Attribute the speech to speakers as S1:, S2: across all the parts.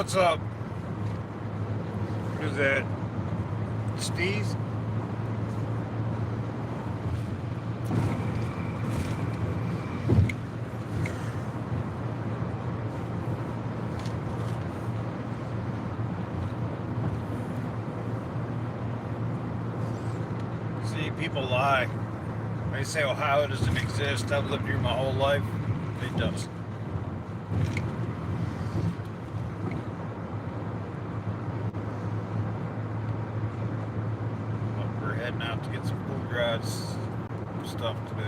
S1: what's up? Who's that? Steez? See, people lie. They say Ohio doesn't exist. I've lived here my whole life. It does. Well, we're heading out to get some cool garage stuff to do.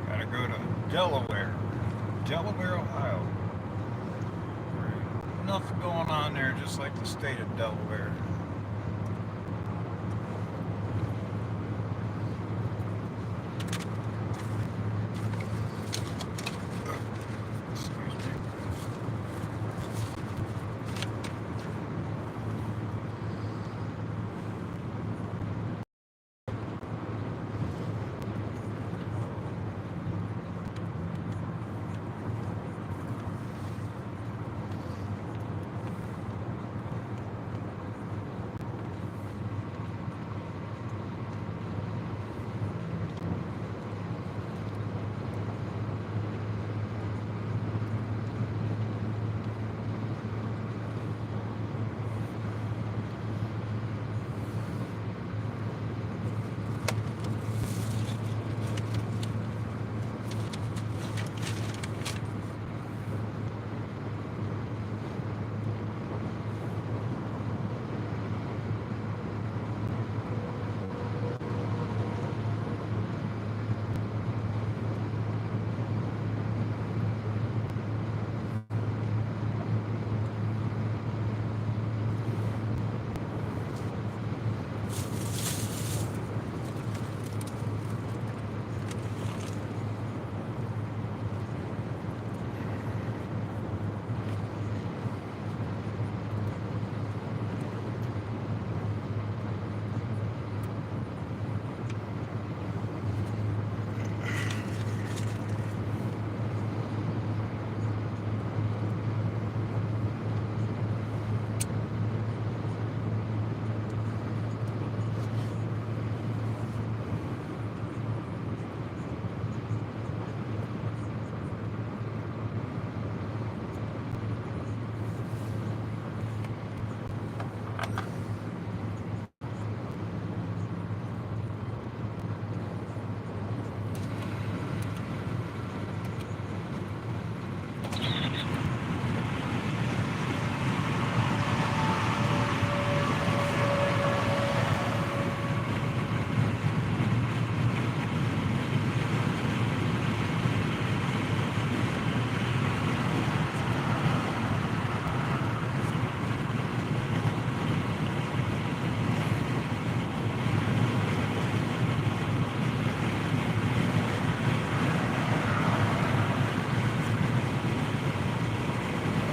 S1: Gotta go to Delaware, Ohio. Nothing going on there, just like the state of Delaware. Excuse me.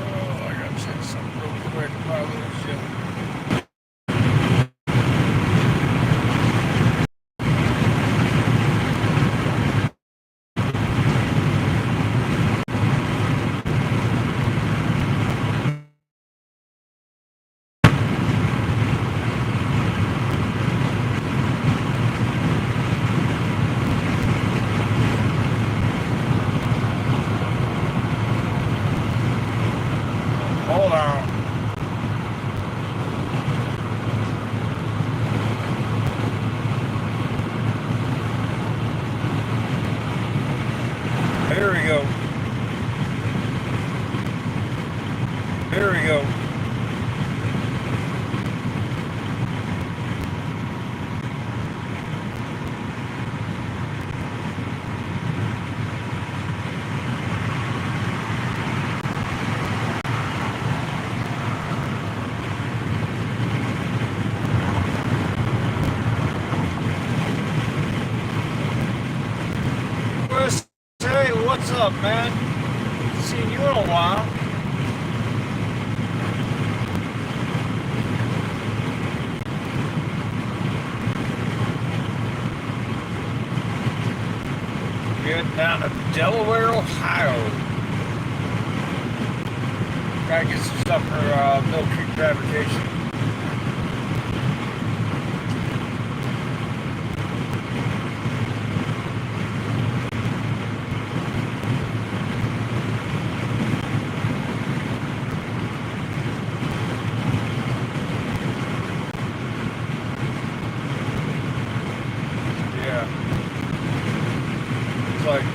S1: Oh, I gotta say something real quick while I lose you. Hold on. Here we go. Chris, hey, what's up, man? Seen you in a while. Getting down to Delaware, Ohio. Gotta get some stuff for Mill Creek Fabrication. Yeah. It's like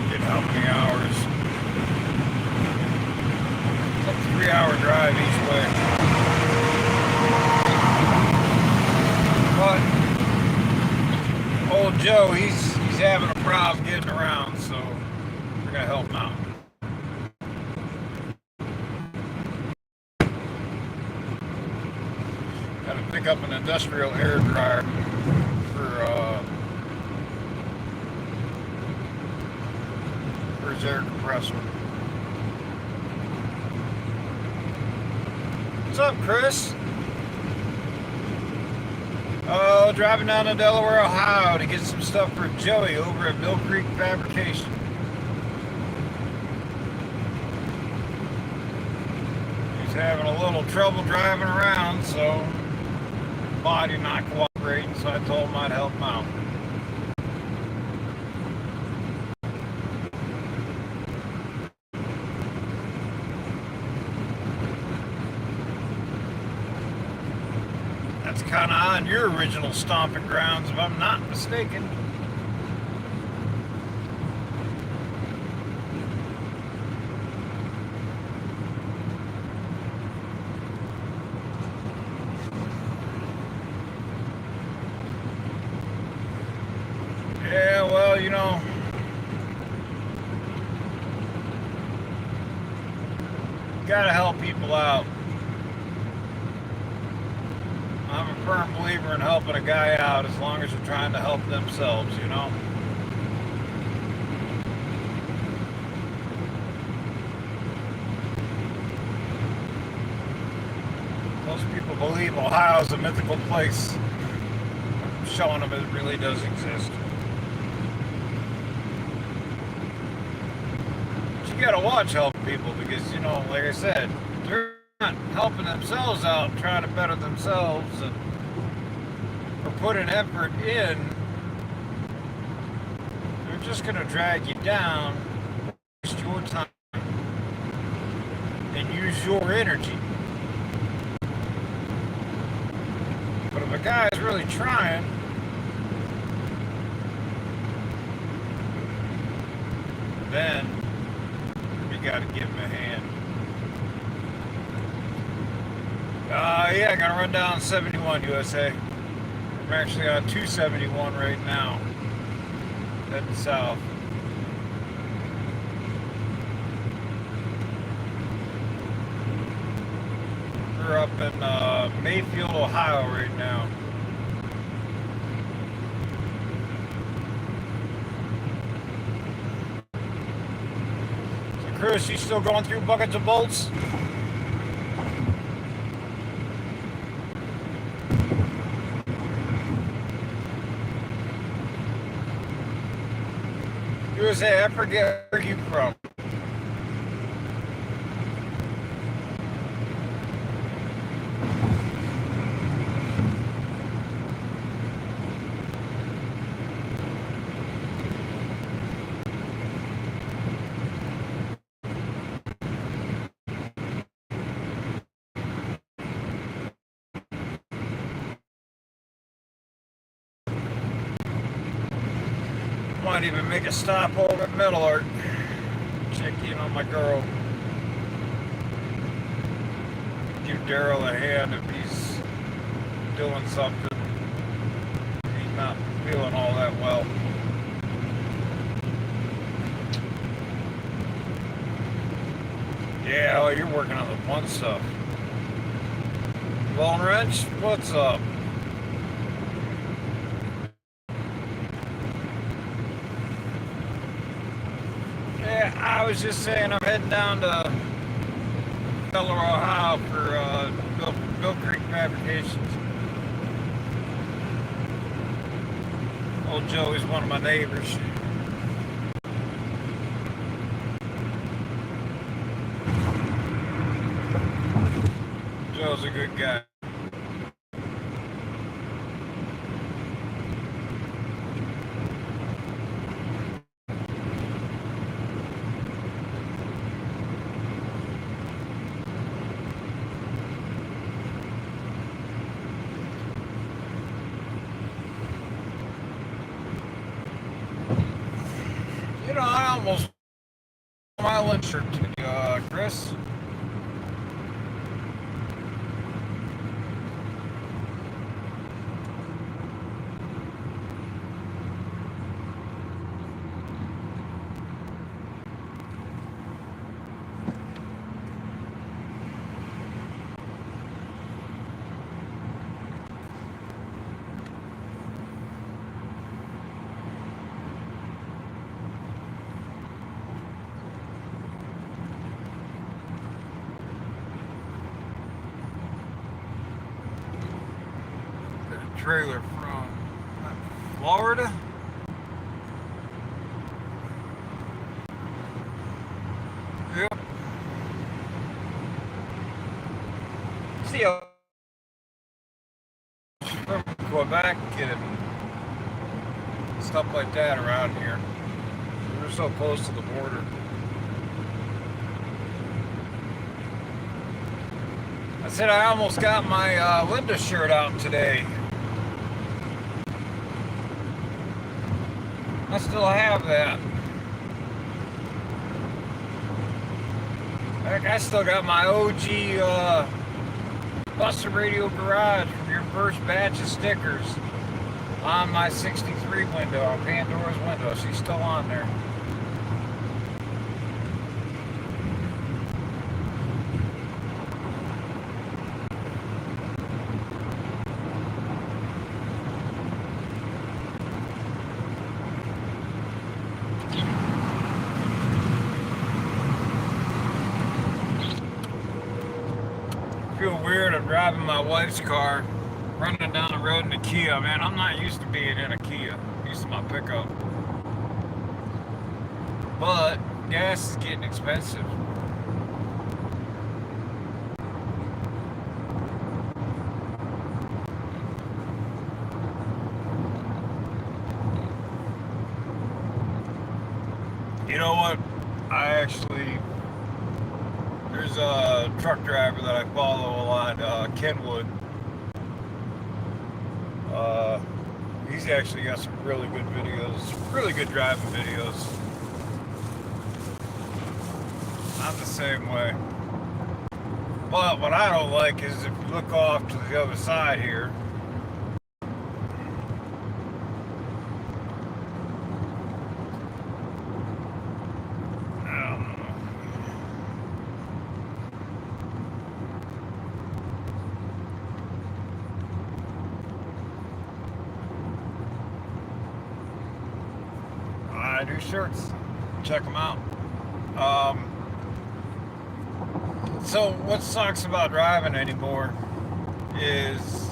S1: getting how many hours? It's like a 3-hour drive each way. But old Joe, he's having a problem getting around, so we're gonna help him out. Got to pick up an industrial hair dryer for his air compressor. What's up, Chris? Oh, driving down to Delaware, Ohio to get some stuff for Joey over at Mill Creek Fabrication. He's having a little trouble driving around, so body not cooperating, so I told him I'd help him out. That's kind of on your original stomping grounds, if I'm not mistaken. Yeah, well, you know, gotta help people out. I'm a firm believer in helping a guy out as long as they're trying to help themselves, you know? Most people believe Ohio's a mythical place. I'm showing them it really does exist. But you gotta watch helping people because, you know, like I said, they're not helping themselves out, trying to better themselves and or put an effort in. They're just going to drag you down, waste your time, and use your energy. But if a guy's really trying, then you got to give him a hand. Yeah, I gotta run down 71 USA. I'm actually on 271 right now, heading south. We're up in Mayfield, Ohio right now. So Chris, you still going through buckets of bolts? USA, I forget where you from. Might even make a stop over at Middle Art. Check in on my girl. Give Daryl a hand if he's doing something. He's not feeling all that well. Yeah, oh, you're working on the fun stuff. Bone Wrench, what's up? Yeah, I was just saying I'm heading down to Keller, Ohio for Mill Creek Fabrications. Old Joey's one of my neighbors. Joe's a good guy. You know, I almost my lunch shirt to you, Chris. Trailer from Florida. Yep. See how from Quebec and stuff like that around here. We're so close to the border. I said I almost got my Linda shirt out today. I still have that. Heck, I still got my OG Buster Radio Garage from your first batch of stickers on my 63 window, on Pandora's window. She's still on there. Feel weird. I'm driving my wife's car, running down the road in a Kia. Man, I'm not used to being in a Kia. I'm used to my pickup. But gas is getting expensive. You know what? There's a truck driver that I follow a lot, Kenwood. He's actually got some really good videos, really good driving videos. I'm the same way. But what I don't like is if you look off to the other side here, I do shirts. Check them out. So what sucks about driving anymore is,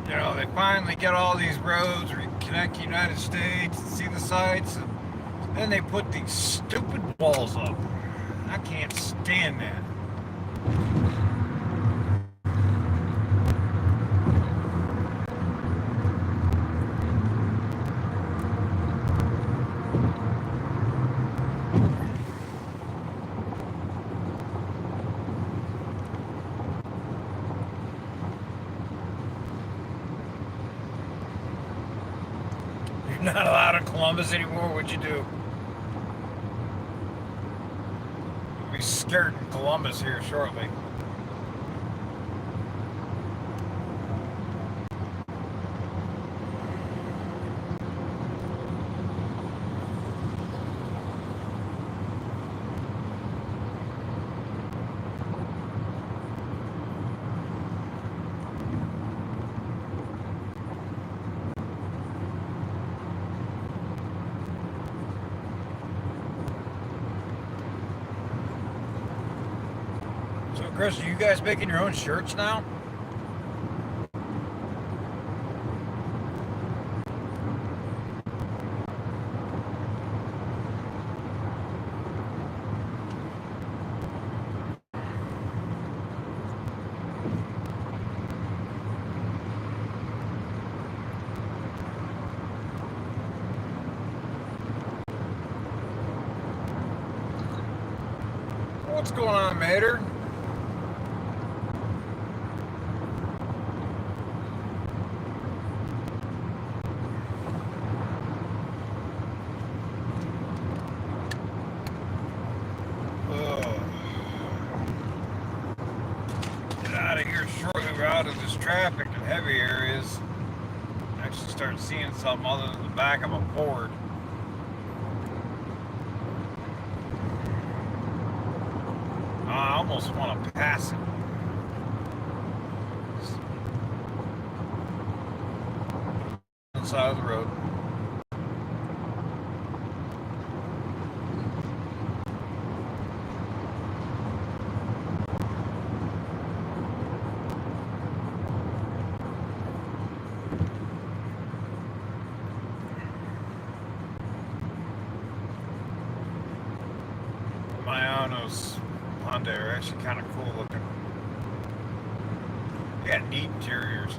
S1: you know, they finally get all these roads where you connect the United States and see the sights, and then they put these stupid walls up. I can't stand that. Not allowed Columbus anymore, what'd you do? We'll be skirting Columbus here shortly. So, Chris, are you guys making your own shirts now? What's going on, Mater? Get out of here shortly. We're out of this traffic in heavy areas. Actually start seeing something other than the back of a Ford. I almost want to pass it. On the side of the road. Mayanos Hyundai are actually kind of cool looking. They got neat interiors.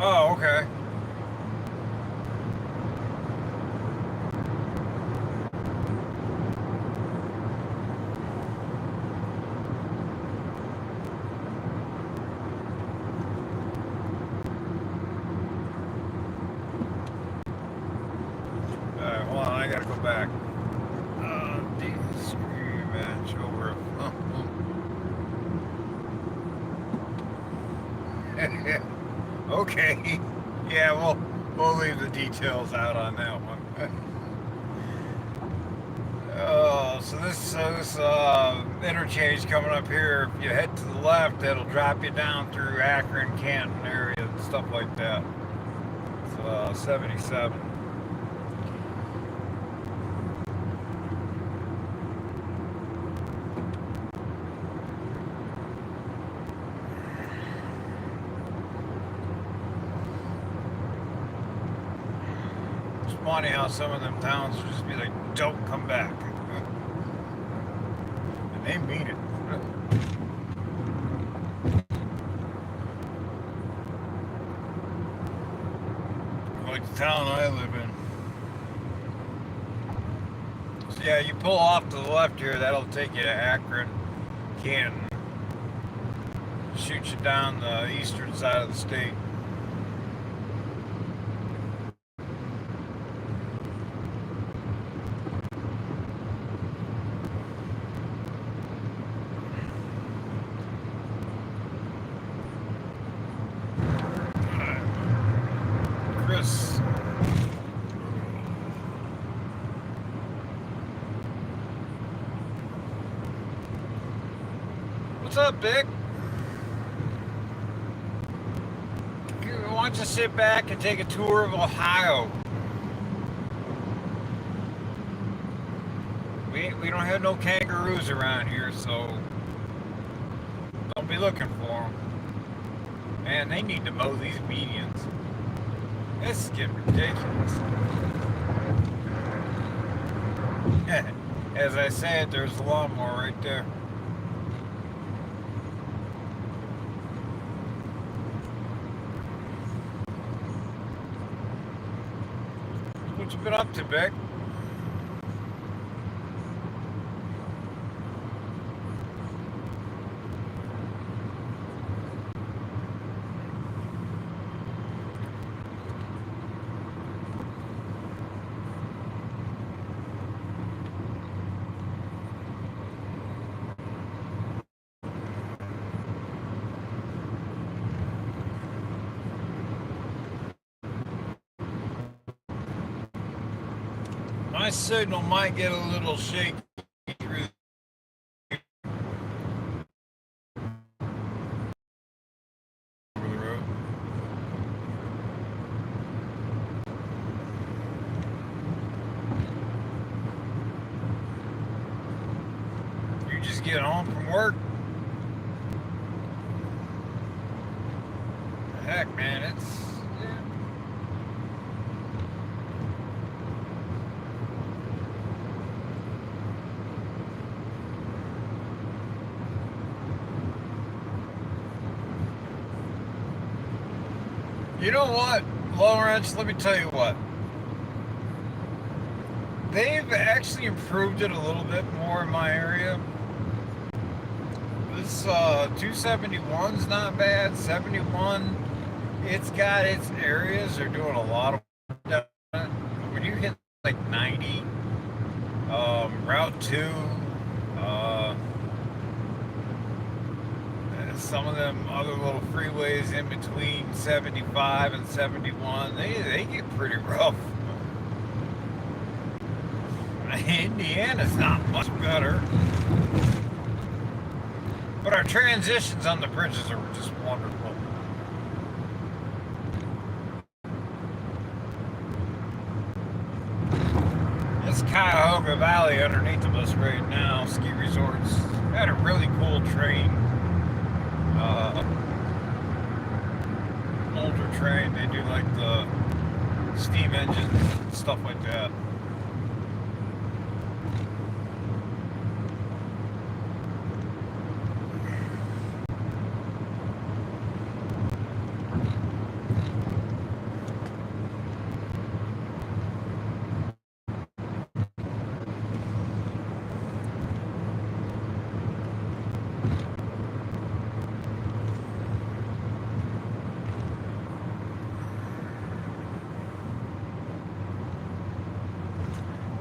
S1: Oh, okay. Hold on, I gotta go back. Screw match over. Okay. Yeah, we'll leave the details out on that one. Oh, so this interchange coming up here. If you head to the left, it'll drop you down through Akron, Canton area, and stuff like that. It's 77. Funny how some of them towns will just be like, don't come back. And they mean it. Like the town I live in. So yeah, you pull off to the left here, that'll take you to Akron, Canton. Shoot you down the eastern side of the state. What's up, Vic? Why don't you sit back and take a tour of Ohio? We don't have no kangaroos around here, so don't be looking for them. Man, they need to mow these medians. This is getting ridiculous. As I said, there's the lawnmower right there. What you been up to, Vic? My signal might get a little shaky through the road. You just get home from work. Heck, man, it's... You know what, Lawrence, let me tell you what. They've actually improved it a little bit more in my area. This 271's not bad. 71, it's got its areas. They're doing a lot of work. When you hit like 90, Route 2, some of them other little freeways in between 75 and 71, they get pretty rough. Indiana's not much better. But our transitions on the bridges are just wonderful. It's Cuyahoga Valley underneath of us right now, ski resorts. Had a really cool train. Older train, they do like the steam engines and stuff like that.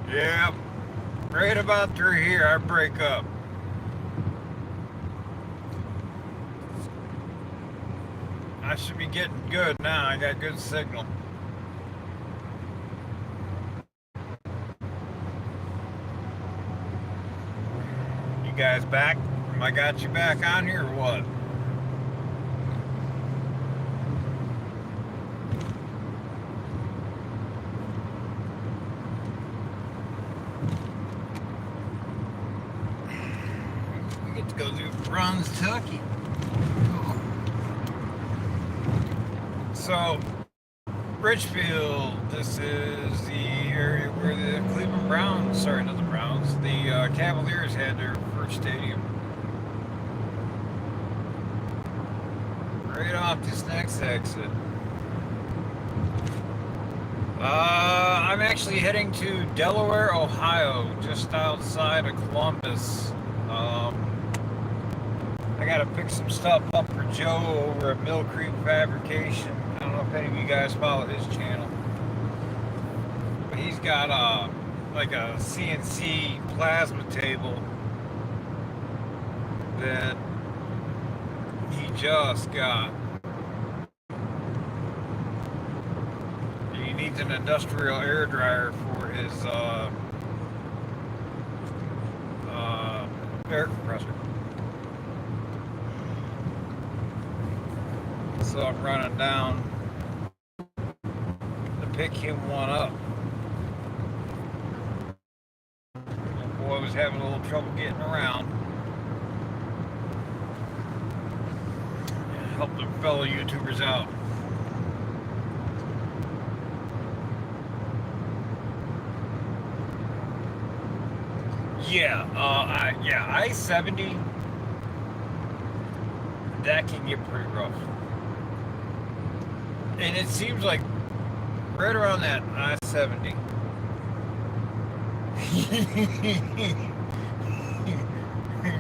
S1: Yeah, right about through here, I break up. I should be getting good now. I got good signal. You guys back? Am I got you back on here or what? Go through Bruns, Kentucky. So, Richfield, this is the area where the Cleveland Browns, sorry, not the Browns, the Cavaliers had their first stadium. Right off this next exit. I'm actually heading to Delaware, Ohio, just outside of Columbus. I gotta pick some stuff up for Joe over at Mill Creek Fabrication. I don't know if any of you guys follow his channel, but he's got like a CNC plasma table that he just got. He needs an industrial air dryer for his air compressor. So I'm running down to pick him one up. The boy was having a little trouble getting around. Help the fellow YouTubers out. Yeah, I-70, that can get pretty rough. And it seems like right around that I-70,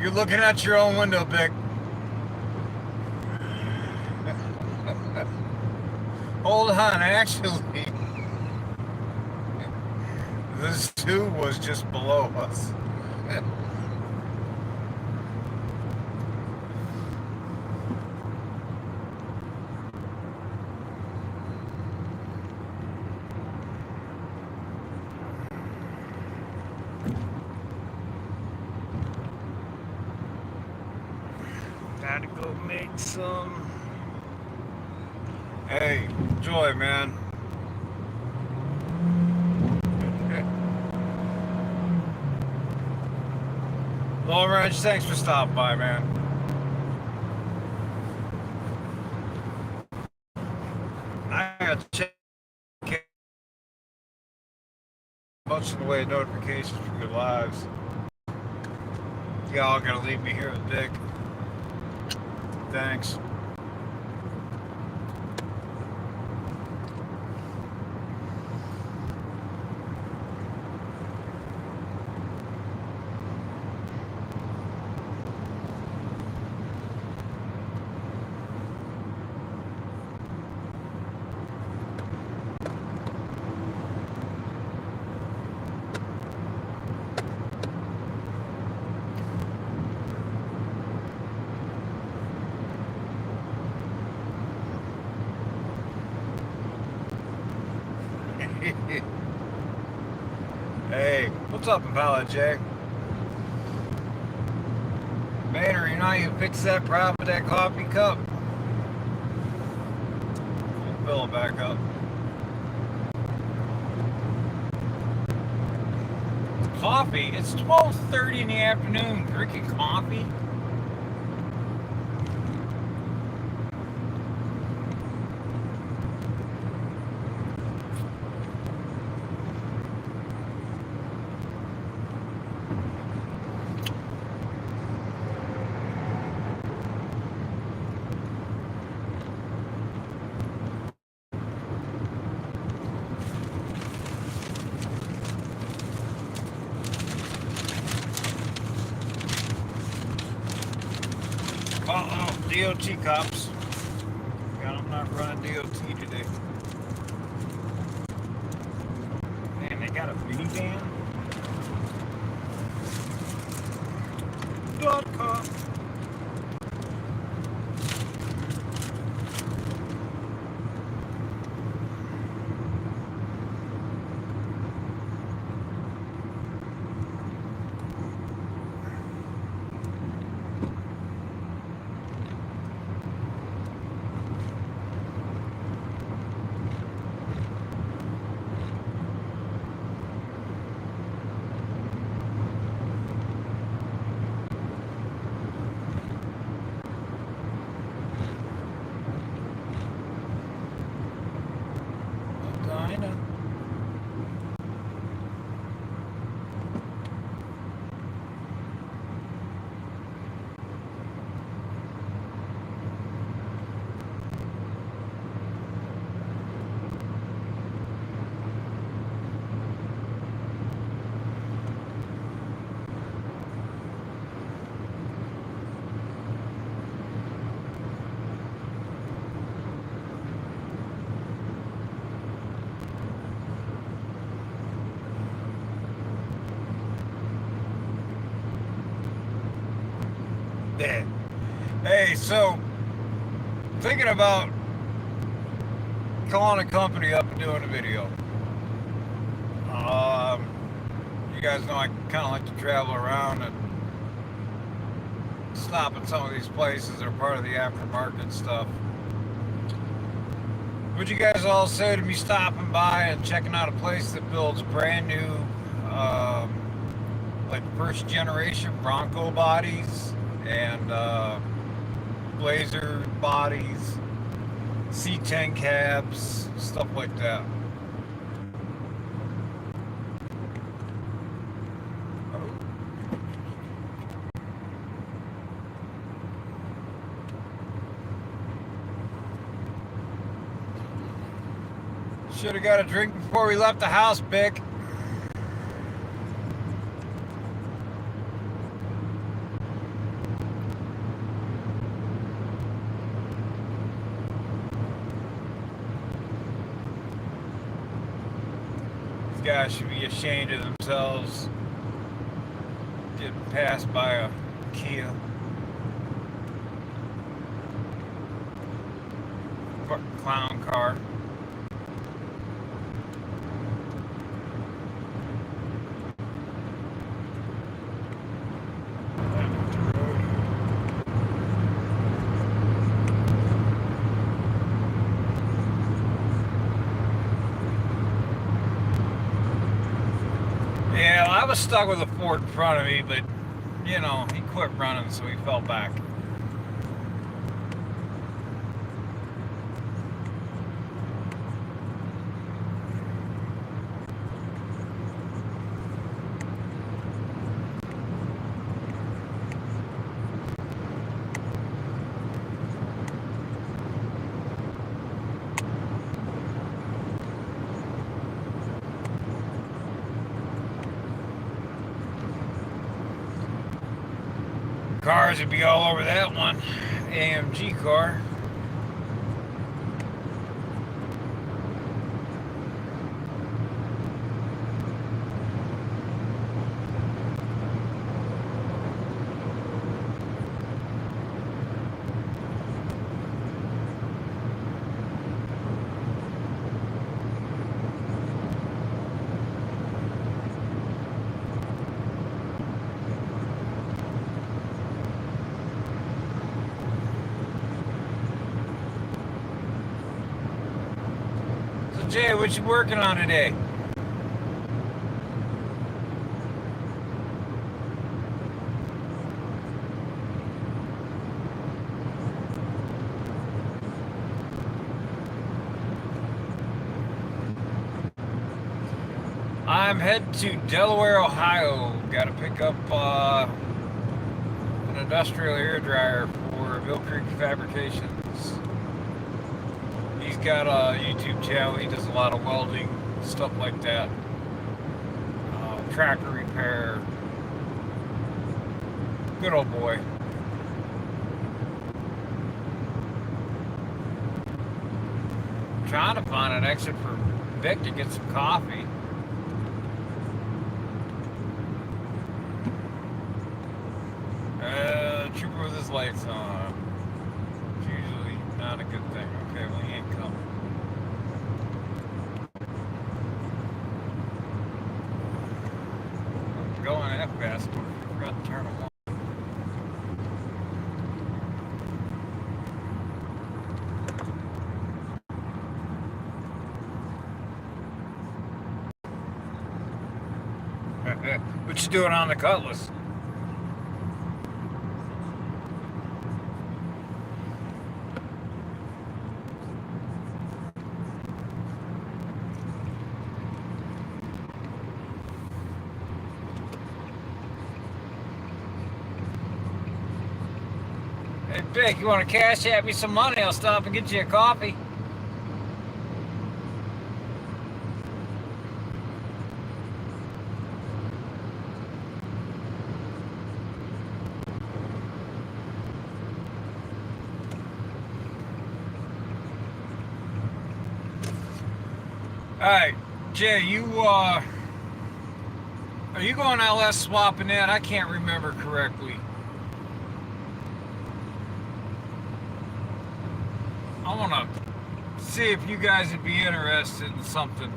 S1: You're looking at your own window, Vic. Hold on, actually, the zoo was just below us. Gotta go make some. Hey, Joy, man. Long Ranch, thanks for stopping by, man. I got to check much in the way of notifications for your lives. Y'all gonna leave me here with Vic. Thanks. Hey, what's up, Impala Jay? Maynard, you know you fix that prop with that coffee cup? Fill it back up. Coffee? It's 12:30 in the afternoon. Drinking coffee? Uh-oh, DOT cops. God, I'm not running DOT today. Man, they got a minivan? .com. Yeah. Hey, so thinking about calling a company up and doing a video. You guys know I kind of like to travel around and stop at some of these places that are part of the aftermarket stuff. Would you guys all say to me stopping by and checking out a place that builds brand new, like first generation Bronco bodies and Blazer bodies, C10 cabs, stuff like that? Should have got a drink before we left the house, Bick. guys should be ashamed of themselves getting passed by a Kia. Clown car. Yeah, I was stuck with a Ford in front of me, but you know, he quit running, so he fell back. Cars would be all over that one. AMG car. Jay, what you working on today? I'm heading to Delaware, Ohio. Got to pick up an industrial air dryer for Mill Creek Fabrications. He's got a YouTube channel. He does a lot of welding, stuff like that. Tractor repair. Good old boy. Trying to find an exit for Vic to get some coffee. Trooper with his lights on. It's usually not a good thing. Okay, well, he ain't coming. I'm going that fast, but I forgot to turn them on. What you doing on the Cutlass? Hey, Vic, you want to cash at me some money? I'll stop and get you a coffee. Alright, Jay, are you going LS swapping in? I can't remember correctly. I want to see if you guys would be interested in something.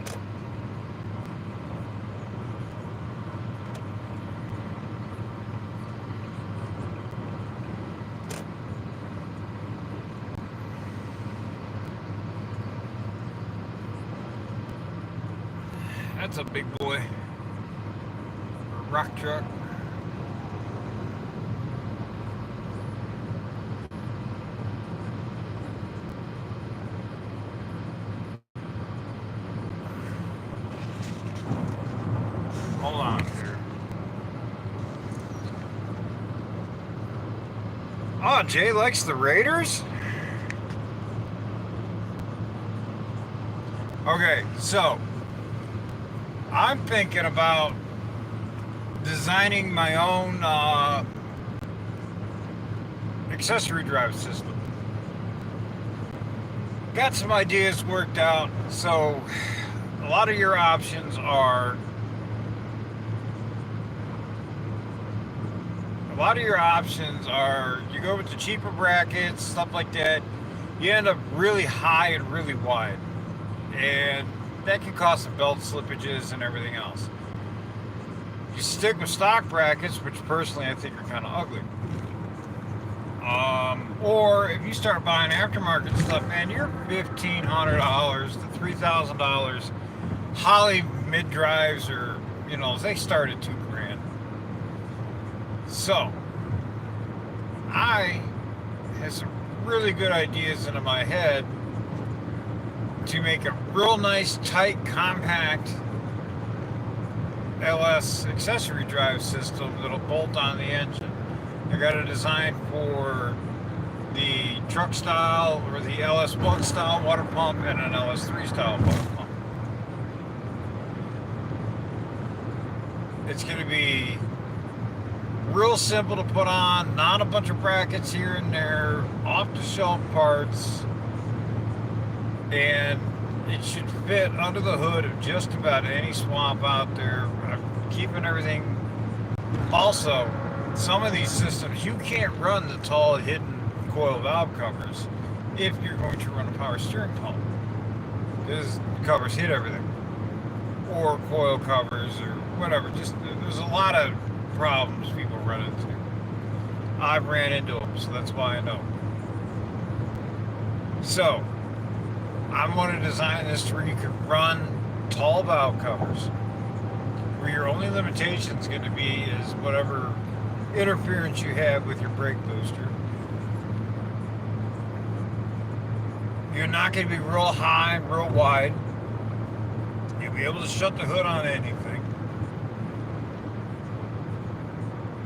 S1: That's a big boy. Rock truck. Hold on here. Oh, Jay likes the Raiders? Okay, so I'm thinking about designing my own accessory drive system. Got some ideas worked out, so a lot of your options are you go with the cheaper brackets, stuff like that. You end up really high and really wide, and that can cause some belt slippages and everything else. You stick with stock brackets, which personally I think are kind of ugly. Or if you start buying aftermarket stuff, man, you're $1,500 to $3,000. Holley mid drives are, they start at $2,000. So I have some really good ideas into my head to make a real nice, tight, compact LS accessory drive system that'll bolt on the engine. I got a design for the truck style or the LS1 style water pump and an LS3 style water pump. It's going to be real simple to put on, not a bunch of brackets here and there, off-the-shelf parts, and it should fit under the hood of just about any swamp out there. I'm keeping everything. Also, some of these systems, you can't run the tall hidden coil valve covers if you're going to run a power steering pump, because covers hit everything, or coil covers or whatever. Just there's a lot of problems people run into. I've ran into them, so that's why I know. So I'm going to design this to where you can run tall valve covers, where your only limitation is going to be is whatever interference you have with your brake booster. You're not going to be real high, real wide. You'll be able to shut the hood on anything.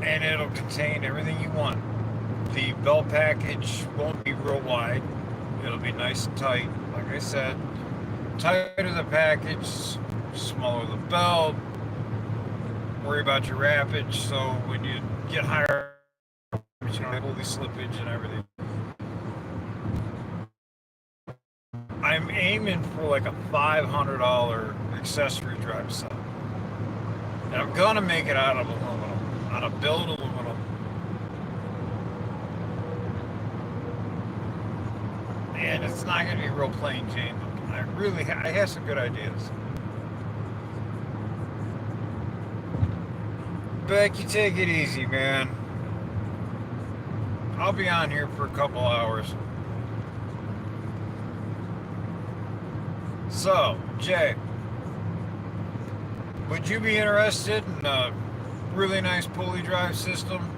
S1: And it'll contain everything you want. The belt package won't be real wide. It'll be nice and tight. Like I said, tighter the package, smaller the belt. Worry about your wrappage, so when you get higher, you don't have all the slippage and everything. I'm aiming for like a $500 accessory drive set. And I'm gonna make it out of aluminum, out of build aluminum. And it's not gonna be real plain Jane looking. I have some good ideas. Beck, you take it easy, man. I'll be on here for a couple hours. So, Jay, would you be interested in a really nice pulley drive system?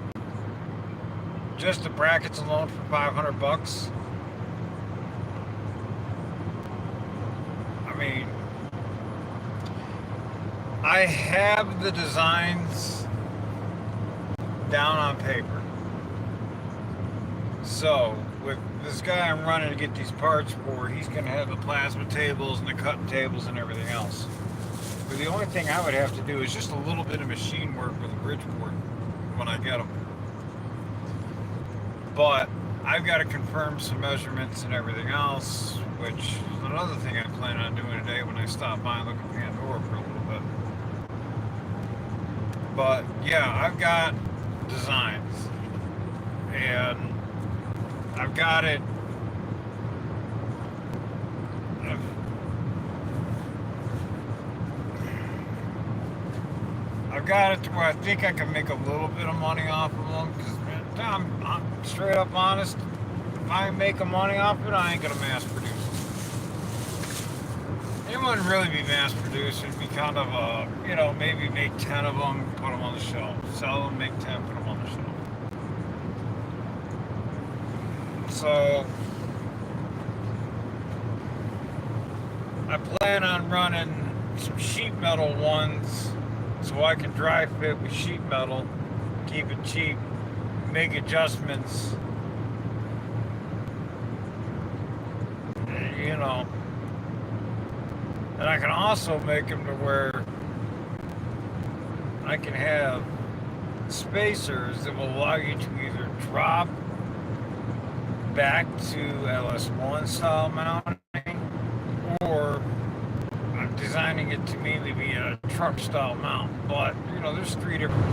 S1: Just the brackets alone for $500? I mean, I have the designs down on paper. So, with this guy I'm running to get these parts for, he's going to have the plasma tables and the cutting tables and everything else. But the only thing I would have to do is just a little bit of machine work with a Bridgeport when I get them. But I've got to confirm some measurements and everything else, which is another thing I plan on doing today when I stop by and look at Pandora for a little bit. But yeah, I've got designs, and I've got it. I've got it to where I think I can make a little bit of money off of them. Because I'm straight up honest. If I make money off of it, I ain't gonna mass produce them. It wouldn't really be mass produced. It'd be kind of maybe make 10 of them, put them on the shelf. Sell them, make 10, put them on the shelf. So I plan on running some sheet metal ones so I can dry fit with sheet metal, keep it cheap, make adjustments, and I can also make them to where I can have spacers that will allow you to either drop back to LS1 style mounting, or I'm designing it to mainly be a truck style mount, but you know, there's three different.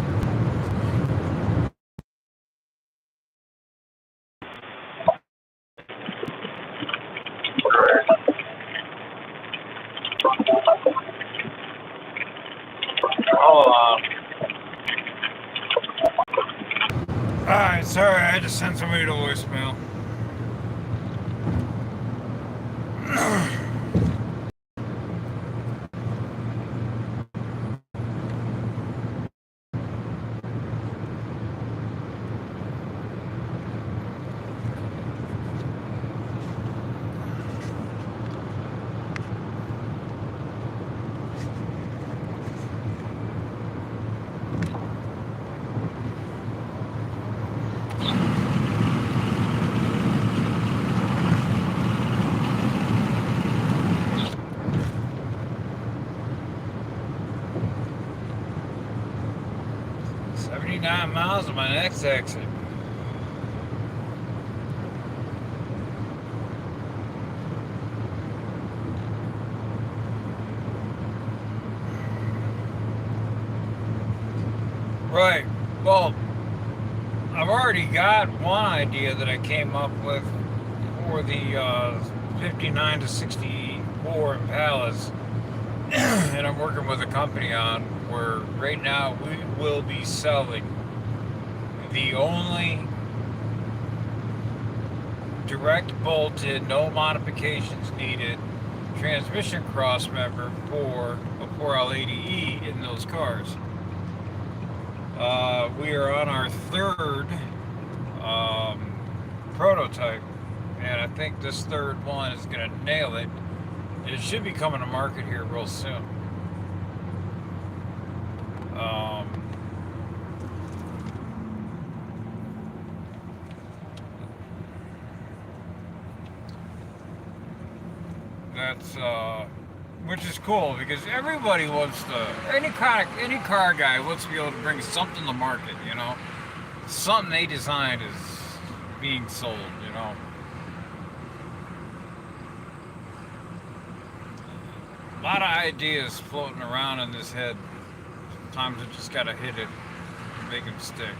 S1: Alright, sorry, I had to send somebody to voicemail. Miles on my next exit. Right. Well, I've already got one idea that I came up with for the 59 to 64 Impalas, and I'm working with a company on where right now we will be selling the only direct bolted, no modifications needed transmission cross member for a 4L80E in those cars. We are on our third prototype, and I think this third one is going to nail it. It should be coming to market here real soon. That's which is cool because everybody wants to. Any car guy wants to be able to bring something to market. You know, something they designed is being sold. You know. A lot of ideas floating around in this head. Sometimes I just gotta hit it and make them stick.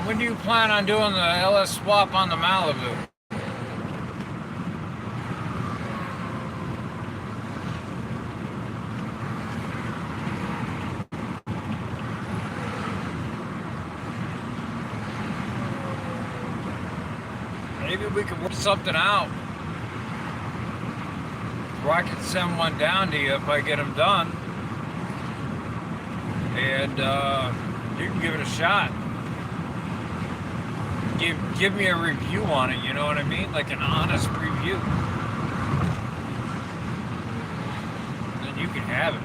S1: When do you plan on doing the LS swap on the Malibu? Maybe we could work something out where I can send one down to you if I get them done, and you can give it a shot. Give me a review on it, you know what I mean? Like an honest review. Then you can have it.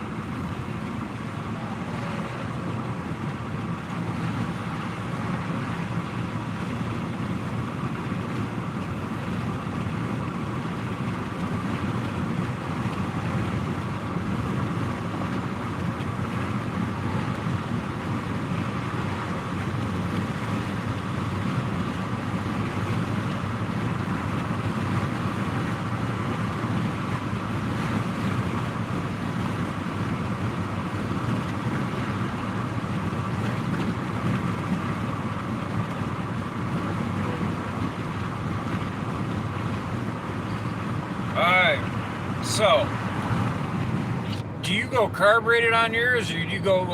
S1: So, do you go carbureted on yours, or do you go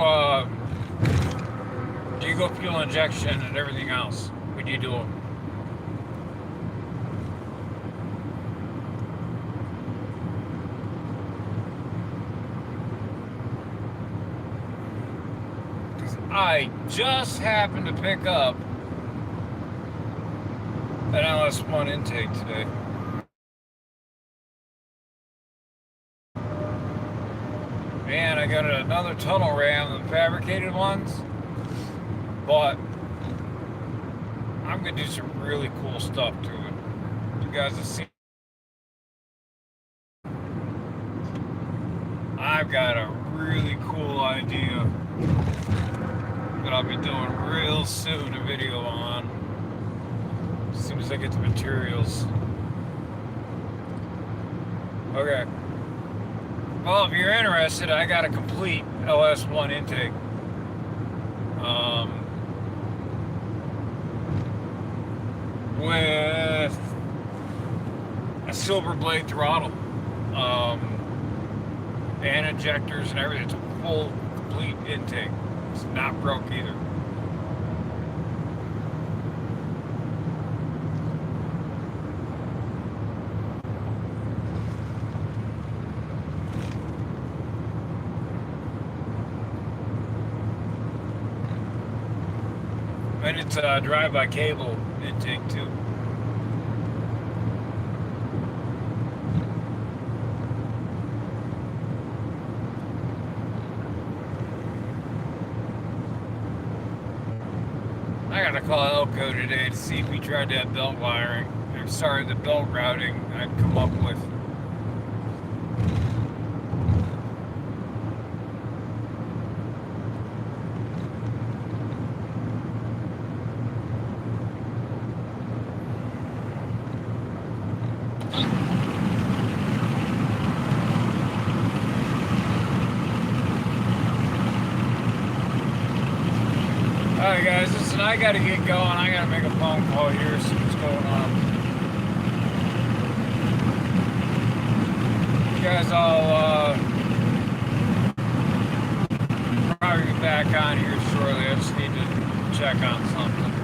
S1: fuel injection and everything else? What do you do? I just happened to pick up an LS1 intake today. And I got another tunnel ram, the fabricated ones, but I'm gonna do some really cool stuff to it. You guys have seen I've got a really cool idea that I'll be doing real soon, a video on, as soon as I get the materials. Okay. Well, if you're interested, I got a complete LS1 intake. With a silver blade throttle, and injectors and everything. It's a full, complete intake. It's not broke either. And it's a drive-by cable intake too. I gotta call Elco today to see if he tried that belt wiring. I'm sorry, the belt routing I'd come up with. Alright guys, listen, I gotta get going. I gotta make a phone call here, see what's going on. You guys all probably be back on here shortly. I just need to check on something.